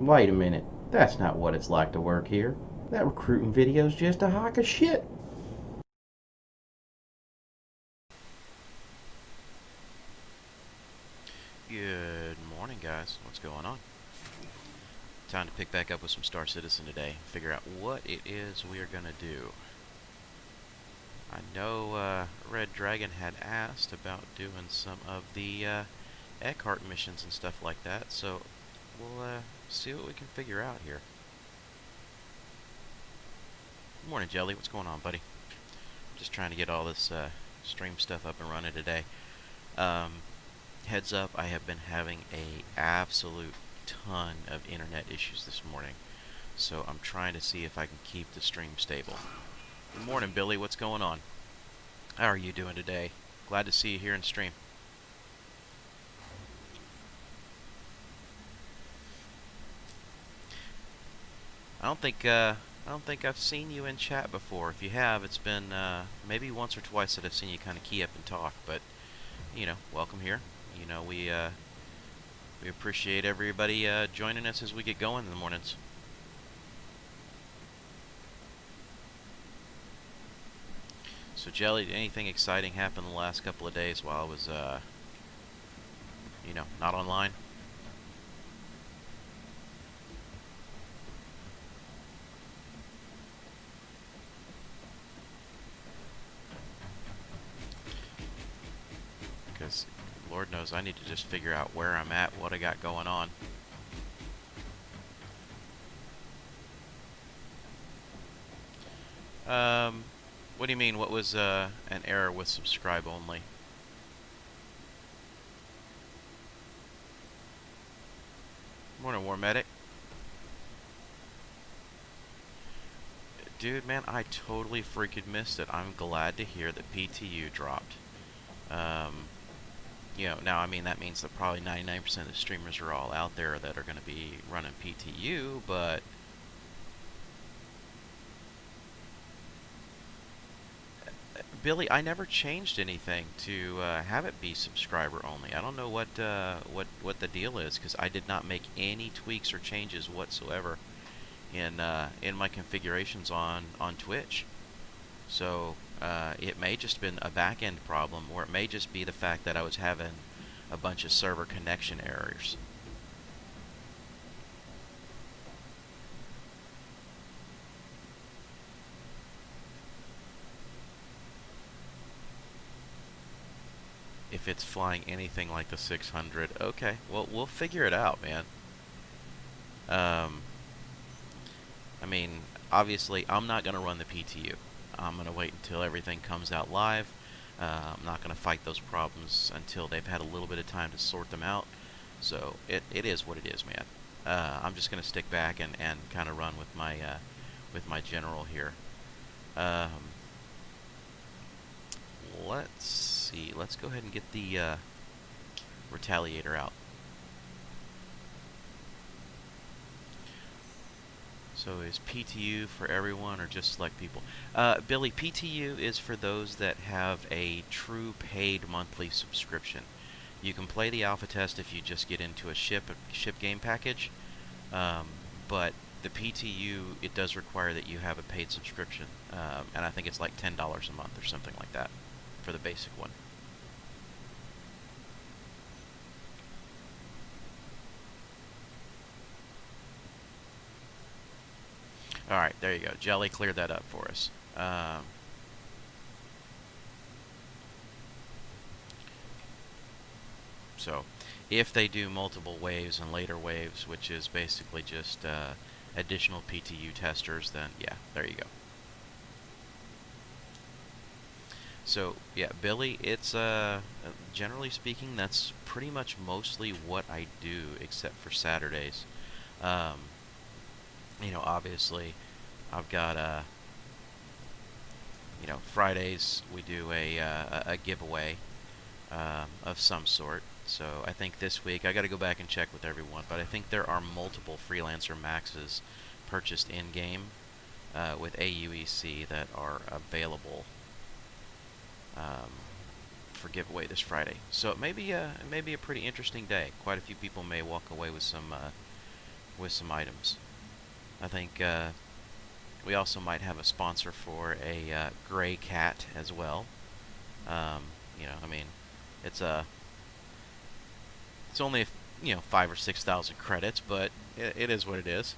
Wait a minute. That's not what it's like to work here. That recruiting video's just a hunk of shit. Good morning, guys. What's going on? Time to pick back up with some Star Citizen today. Figure out what it is we are going to do. I know Red Dragon had asked about doing some of the Eckhart missions and stuff like that, so we'll see what we can figure out here. Good morning, Jelly. What's going on, buddy? Just trying to get all this stream stuff up and running today. Um, Heads up, I have been having a absolute ton of internet issues this morning, so I'm trying to see if I can keep the stream stable. Good morning, Billy. What's going on? How are you doing today? Glad to see you here in stream. I don't think I've seen you in chat before. If you have, it's been maybe once or twice that I've seen you kind of key up and talk. But welcome here. We appreciate everybody joining us as we get going in the mornings. So, Jelly, did anything exciting happen the last couple of days while I was, not online? Because, Lord knows, I need to just figure out where I'm at, what I got going on. What do you mean? What was an error with subscribe only? Morning, War Medic. Dude, man, I totally freaking missed it. I'm glad to hear that PTU dropped. Now, I mean, that means that probably 99% of the streamers are all out there that are going to be running PTU, but Billy, I never changed anything to have it be subscriber only. I don't know what the deal is, because I did not make any tweaks or changes whatsoever in my configurations on Twitch. So it may just been a back end problem, or it may just be the fact that I was having a bunch of server connection errors. If it's flying anything like the 600, okay, well, we'll figure it out, man. I mean, obviously, I'm not going to run the PTU. I'm going to wait until everything comes out live. I'm not going to fight those problems until they've had a little bit of time to sort them out. So it is what it is, man. I'm just going to stick back and kind of run with my general here. Let's see. Let's go ahead and get the Retaliator out. So is PTU for everyone or just select people? Billy, PTU is for those that have a true paid monthly subscription. You can play the alpha test if you just get into a ship game package, but the PTU, it does require that you have a paid subscription, and I think it's like $10 a month or something like that for the basic one. Alright, there you go. Jelly cleared that up for us. So, if they do multiple waves and later waves, which is basically just additional PTU testers, then yeah, there you go. So, yeah, Billy, it's, generally speaking, that's pretty much mostly what I do, except for Saturdays. Obviously, I've got, Fridays we do a giveaway of some sort. So I think this week, I got to go back and check with everyone, but I think there are multiple Freelancer Maxes purchased in-game with AUEC that are available for giveaway this Friday. So it may be a pretty interesting day. Quite a few people may walk away with some with some items. I think we also might have a sponsor for a gray cat as well. Um, I mean, it's a it's only 5 or 6 thousand credits, but it is what it is.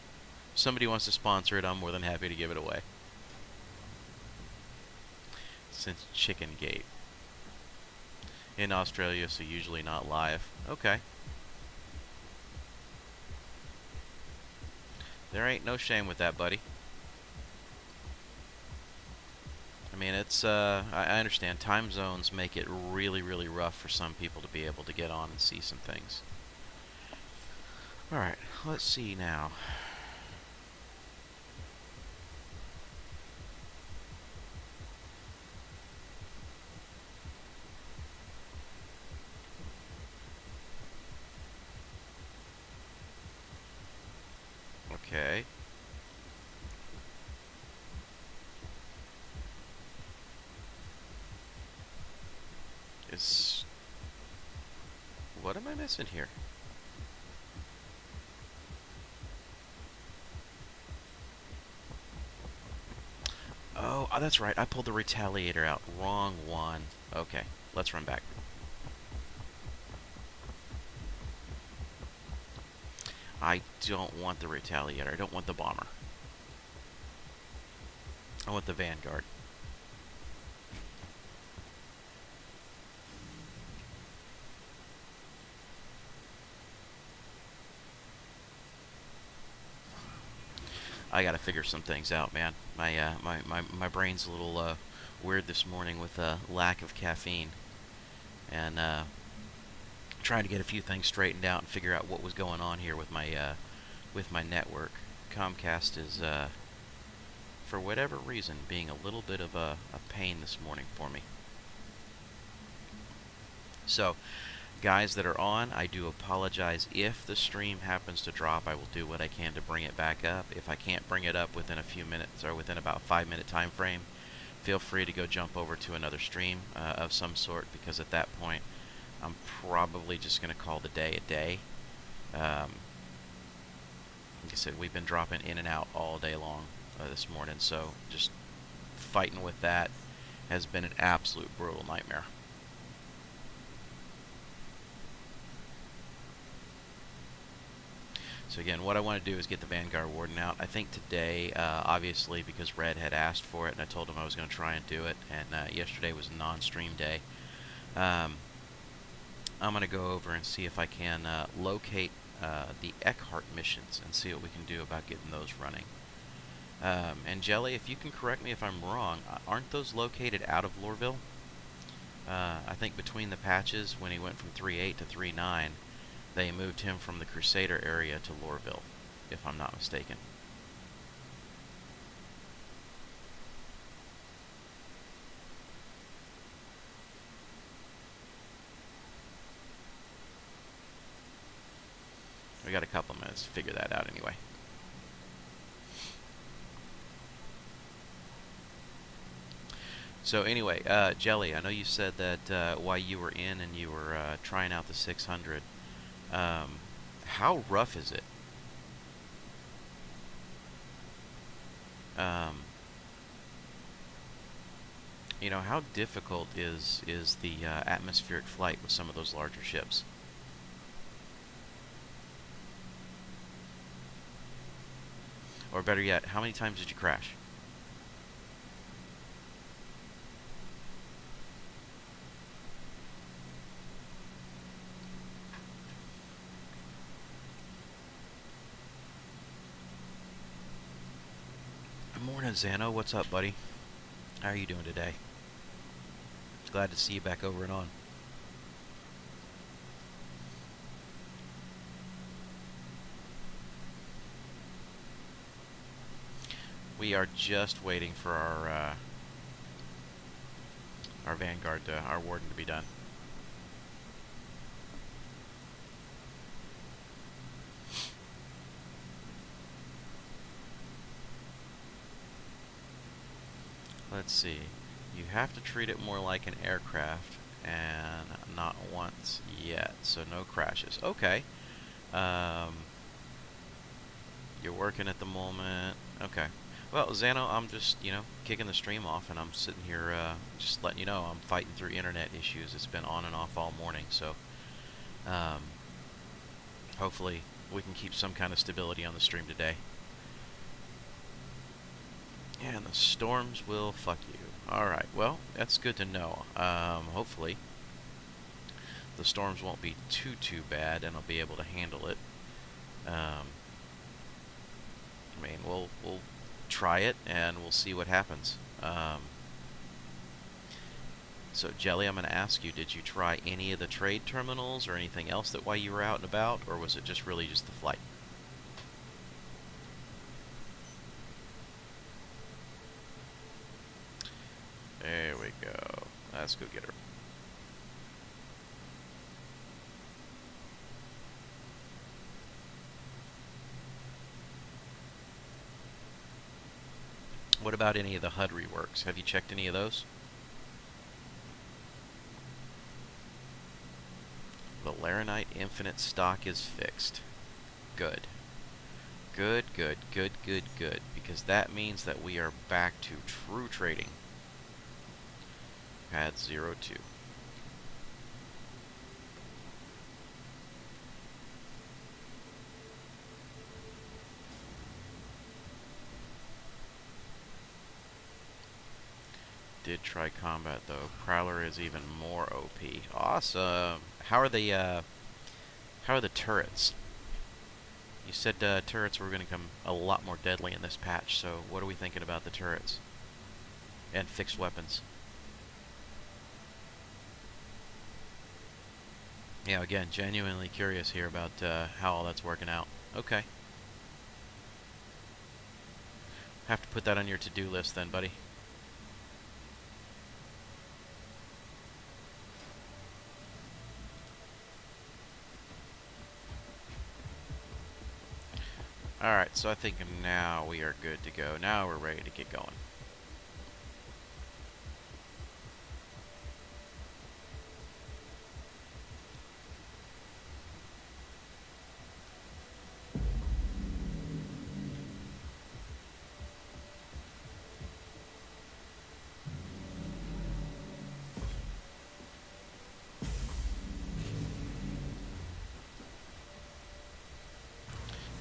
If somebody wants to sponsor it, I'm more than happy to give it away. Since Chicken Gate in Australia, so usually not live. Okay, there ain't no shame with that, buddy. I mean, I understand time zones make it really, really rough for some people to be able to get on and see some things. Alright, let's see now. Okay. Is... What am I missing here? Oh, that's right. I pulled the Retaliator out. Wrong one. Okay, let's run back. I don't want the Retaliator. I don't want the Bomber. I want the Vanguard. I gotta figure some things out, man. My brain's a little weird this morning with lack of caffeine, and trying to get a few things straightened out and figure out what was going on here with my network. Comcast is for whatever reason being a little bit of a pain this morning for me. So, guys that are on, I do apologize if the stream happens to drop. I will do what I can to bring it back up. If I can't bring it up within a few minutes or within about 5-minute time frame, feel free to go jump over to another stream of some sort, because at that point I'm probably just going to call the day a day. Like I said, we've been dropping in and out all day long this morning, so just fighting with that has been an absolute brutal nightmare. So again, what I want to do is get the Vanguard Warden out. I think today, obviously, because Red had asked for it, and I told him I was going to try and do it, and yesterday was a non-stream day, I'm going to go over and see if I can locate the Eckhart missions and see what we can do about getting those running. And Jelly, if you can correct me if I'm wrong, aren't those located out of Lorville? I think between the patches, when he went from 3.8 to 3.9, they moved him from the Crusader area to Lorville, if I'm not mistaken. We got a couple minutes to figure that out anyway. So anyway, Jelly, I know you said that while you were in and you were trying out the 600, how rough is it? How difficult is the atmospheric flight with some of those larger ships? Or better yet, how many times did you crash? Good morning, Zano. What's up, buddy? How are you doing today? Glad to see you back over and on. We are just waiting for our Vanguard, our Warden to be done. Let's see. You have to treat it more like an aircraft, and not once yet, so no crashes. Okay. You're working at the moment. Okay. Well, Xano, I'm just, kicking the stream off, and I'm sitting here just letting you know I'm fighting through internet issues. It's been on and off all morning, so um, hopefully we can keep some kind of stability on the stream today. And the storms will fuck you. Alright, well, that's good to know. Hopefully the storms won't be too bad, and I'll be able to handle it. I mean, we'll try it, and we'll see what happens. So, Jelly, I'm going to ask you, did you try any of the trade terminals or anything else that while you were out and about, or was it just really just the flight? There we go. Let's go get her. What about any of the HUD reworks? Have you checked any of those? The Laranite Infinite stock is fixed. Good. Good, good, good, good, good. Because that means that we are back to true trading. Pad 02. Did try combat though. Prowler is even more OP. Awesome. How are the turrets? You said turrets were going to come a lot more deadly in this patch, so what are we thinking about the turrets? And fixed weapons. Yeah, again, genuinely curious here about how all that's working out. Okay. Have to put that on your to-do list then, buddy. Alright, so I think now we are good to go. Now we're ready to get going.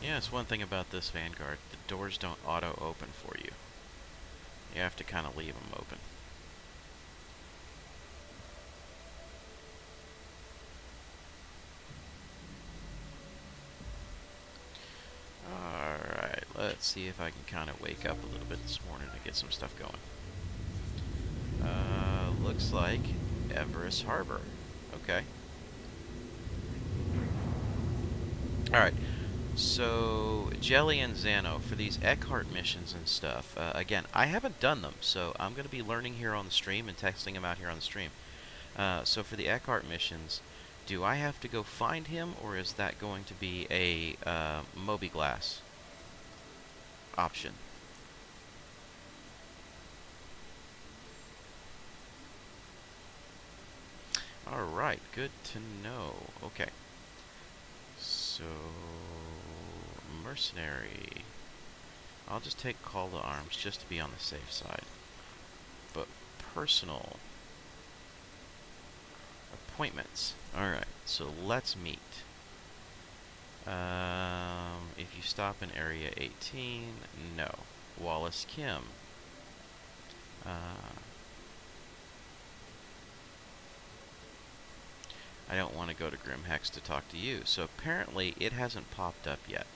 Yeah, it's one thing about this Vanguard. The doors don't auto-open for you. You have to kind of leave them open. Alright, let's see if I can kind of wake up a little bit this morning to get some stuff going. Looks like Everest Harbor. Okay. Alright. So, Jelly and Xano, for these Eckhart missions and stuff, again, I haven't done them, so I'm going to be learning here on the stream and testing them out here on the stream. So for the Eckhart missions, do I have to go find him, or is that going to be a Moby-Glass option? Alright, good to know. Okay. So, mercenary. I'll just take call to arms just to be on the safe side. But personal appointments. Alright, so let's meet. If you stop in area 18, no. Wallace Kim. I don't want to go to Grimhex to talk to you. So apparently it hasn't popped up yet.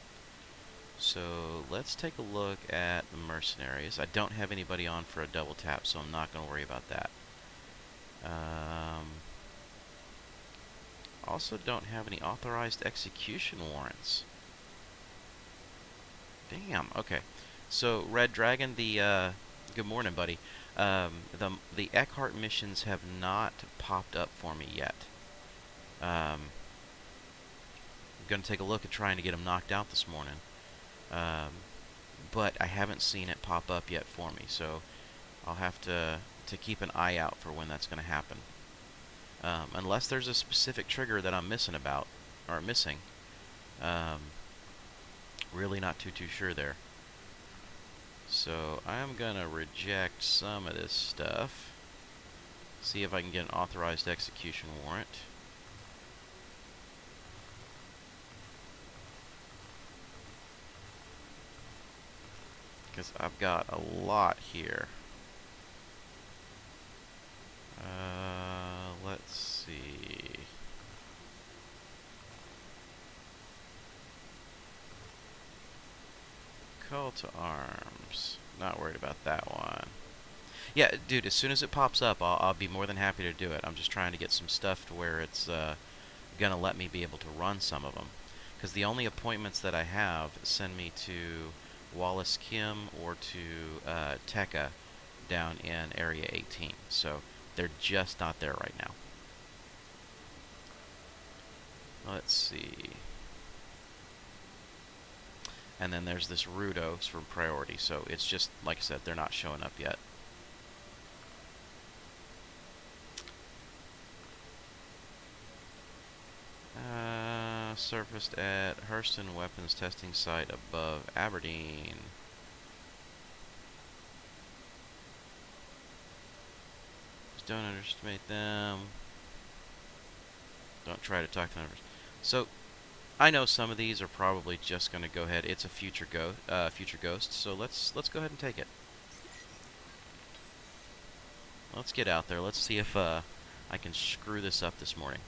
So let's take a look at the mercenaries. I don't have anybody on for a double tap, so I'm not going to worry about that. Also don't have any authorized execution warrants. Damn, okay. So Red Dragon, good morning, buddy. The Eckhart missions have not popped up for me yet. I'm going to take a look at trying to get them knocked out this morning. But I haven't seen it pop up yet for me, so I'll have to keep an eye out for when that's going to happen. Unless there's a specific trigger that I'm missing, Really not too sure there. So I'm gonna reject some of this stuff. See if I can get an authorized execution warrant. Because I've got a lot here. Let's see. Call to arms. Not worried about that one. Yeah, dude, as soon as it pops up, I'll be more than happy to do it. I'm just trying to get some stuff to where it's gonna let me be able to run some of them. Because the only appointments that I have send me to Wallace Kim or to Tekka down in Area 18. So they're just not there right now. Let's see. And then there's this Rudos from priority. So it's just, like I said, they're not showing up yet. Surfaced at Hurston Weapons Testing Site above Aberdeen. Just don't underestimate them. Don't try to talk to numbers. So, I know some of these are probably just going to go ahead. It's a future ghost. So let's go ahead and take it. Let's get out there. Let's see if I can screw this up this morning.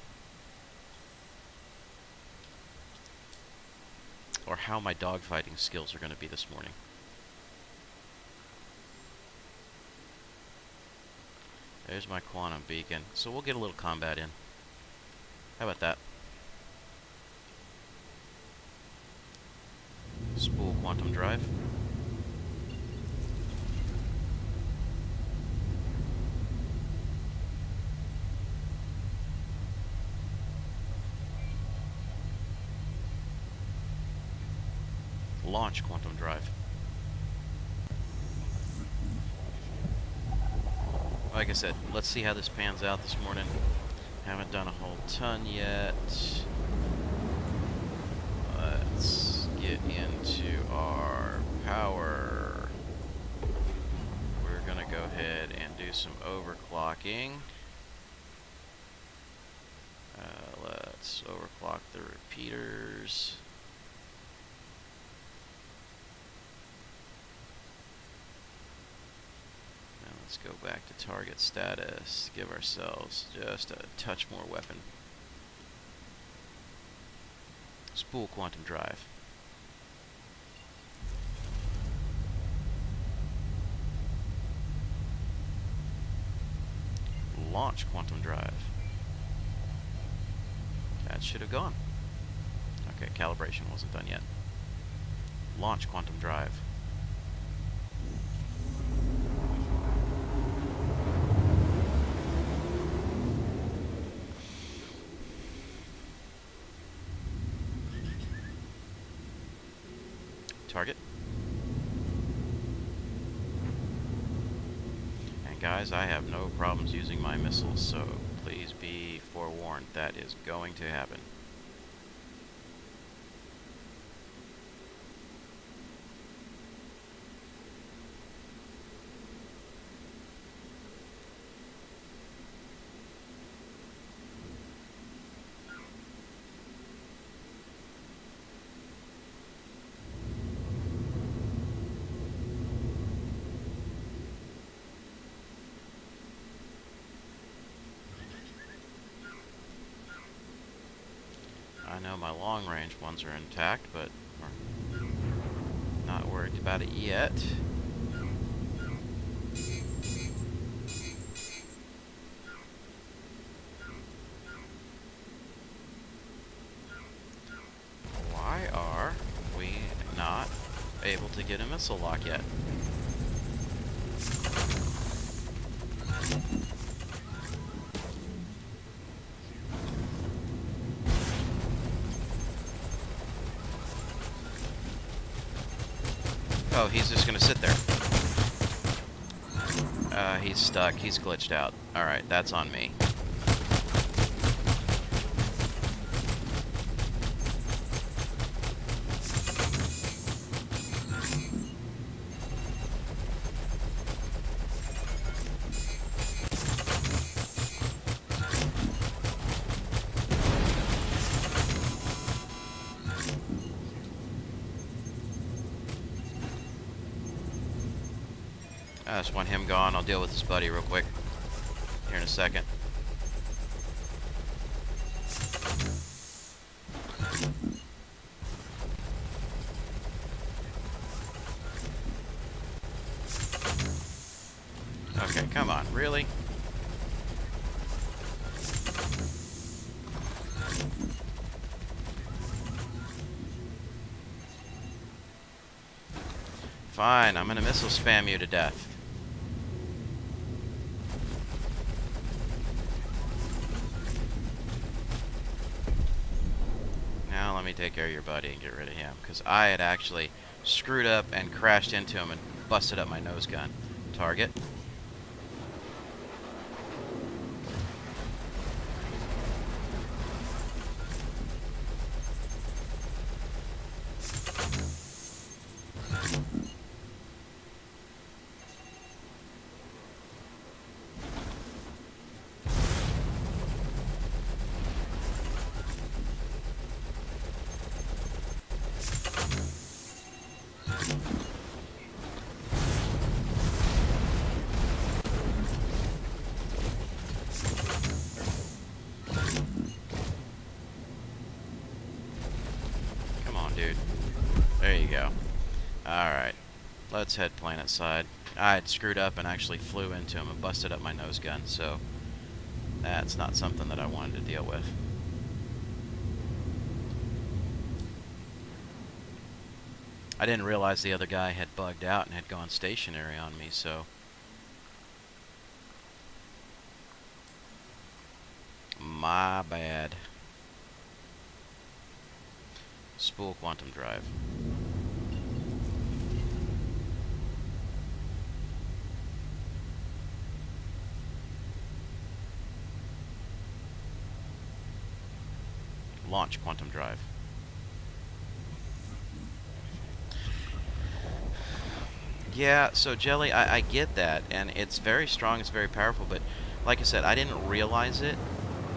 Or how my dogfighting skills are going to be this morning. There's my quantum beacon. So we'll get a little combat in. How about that? Spool quantum drive. Launch quantum drive. Like I said, let's see how this pans out this morning. Haven't done a whole ton yet. Let's get into our power. We're gonna go ahead and do some overclocking. Let's overclock the repeaters. Let's go back to target status, give ourselves just a touch more weapon. Spool quantum drive. Launch quantum drive. That should have gone. Okay, calibration wasn't done yet. Launch quantum drive. Target. And guys, I have no problems using my missiles, so please be forewarned, that is going to happen. I know my long-range ones are intact, but we're not worried about it yet. Why are we not able to get a missile lock yet? Oh, he's just gonna sit there. He's stuck. He's glitched out. Alright, that's on me. I just want him gone. I'll deal with his buddy real quick here in a second. Okay, come on, really? Fine, I'm gonna missile spam you to death. Now let me take care of your buddy and get rid of him, because I had actually screwed up and crashed into him and busted up my nose gun. Target. Come on, dude. There you go. Alright. Let's head planet side. I had screwed up and actually flew into him and busted up my nose gun, so that's not something that I wanted to deal with. I didn't realize the other guy had bugged out and had gone stationary on me, so... My bad. Spool quantum drive. Launch quantum drive. Yeah, so Jelly, I get that, and it's very strong, it's very powerful, but like I said, I didn't realize it,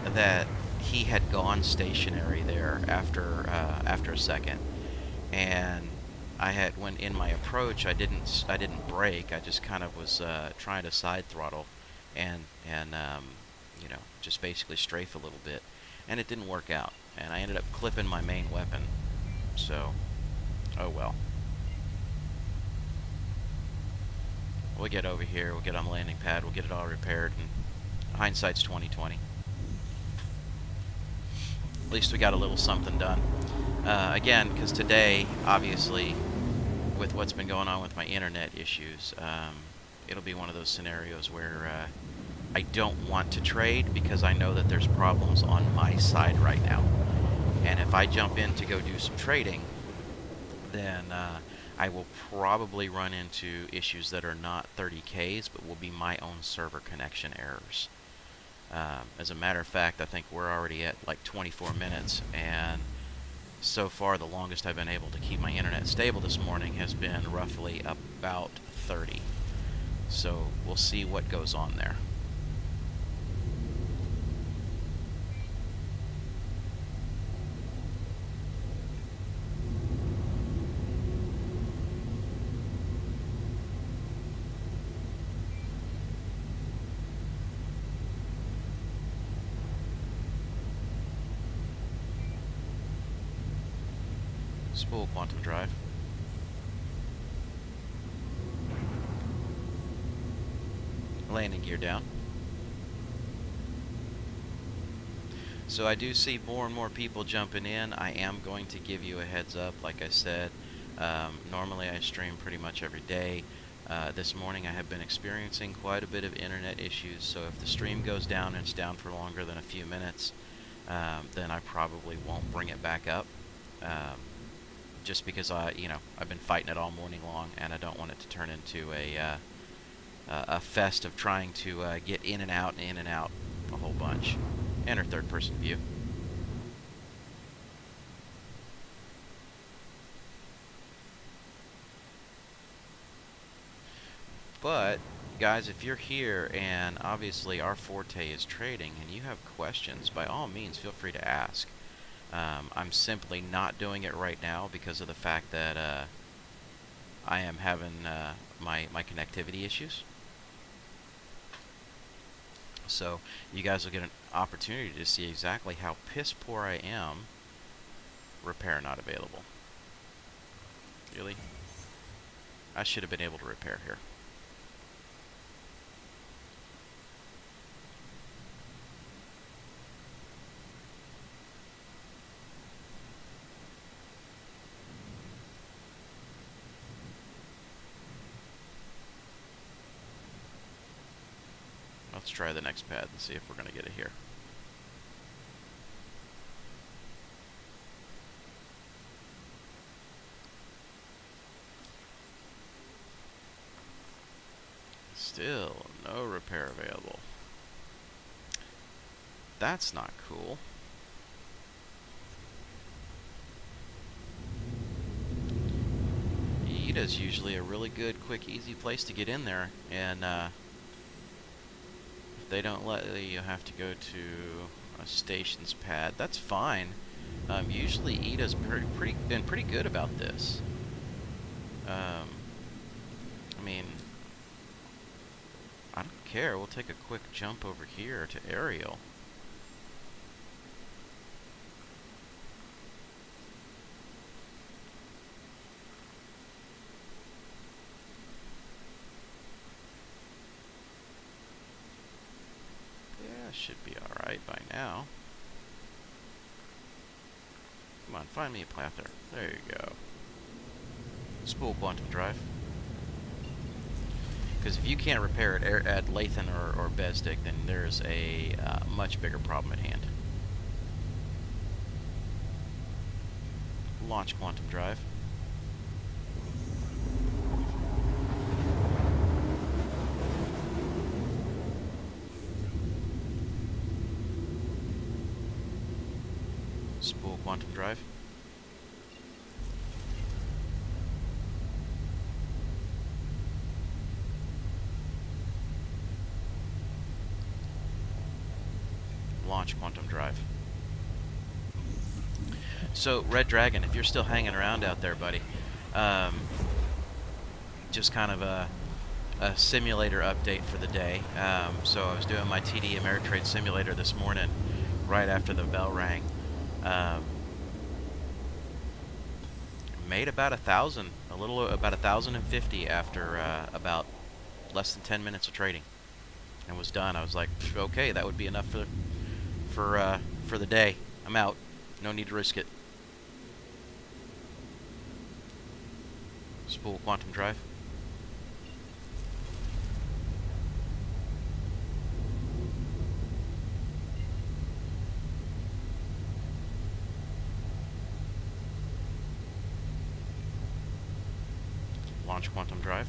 that he had gone stationary there after a second. And I had, when in my approach, I didn't brake, I just kind of was trying to side throttle and you know, just basically strafe a little bit, and it didn't work out, and I ended up clipping my main weapon, so, oh well. We'll get over here, we'll get on the landing pad, we'll get it all repaired, and hindsight's 20/20. At least we got a little something done. Again, because today, obviously, with what's been going on with my internet issues, it'll be one of those scenarios where I don't want to trade because I know that there's problems on my side right now. And if I jump in to go do some trading, then I will probably run into issues that are not 30Ks, but will be my own server connection errors. As a matter of fact, I think we're already at like 24 minutes, and so far the longest I've been able to keep my internet stable this morning has been roughly about 30. So we'll see what goes on there. Spool quantum drive. Landing gear down. So I do see more and more people jumping in. I am going to give you a heads up, like I said. Normally I stream pretty much every day. This morning I have been experiencing quite a bit of internet issues, so if the stream goes down and it's down for longer than a few minutes, then I probably won't bring it back up. Just because I've been fighting it all morning long, and I don't want it to turn into a fest of trying to get in and out a whole bunch. Enter third-person view. But guys, if you're here and obviously our forte is trading, and you have questions, by all means feel free to ask. I'm simply not doing it right now because of the fact that I am having my connectivity issues. So you guys will get an opportunity to see exactly how piss poor I am. Repair not available. Really? I should have been able to repair here. Let's try the next pad and see if we're going to get it here. Still no repair available. That's not cool. Iida's usually a really good, quick, easy place to get in there, and if they don't let you, you have to go to a stations pad. That's fine. Usually Iida's been pretty good about this. I mean, I don't care. We'll take a quick jump over here to aerial. Yeah, should be alright by now. Come on, find me a plather. There you go. Spool quantum drive. Because if you can't repair it at Lathan or Bezdek, then there's a much bigger problem at hand. Launch quantum drive. Spool quantum drive. Launch quantum drive. So, Red Dragon, if you're still hanging around out there, buddy, just kind of a simulator update for the day. So I was doing my TD Ameritrade simulator this morning, right after the bell rang. Made about 1,000, about 1,050 after about less than 10 minutes of trading, and was done. I was like, okay, that would be enough for the day. I'm out. No need to risk it. Spool quantum drive. Launch quantum drive.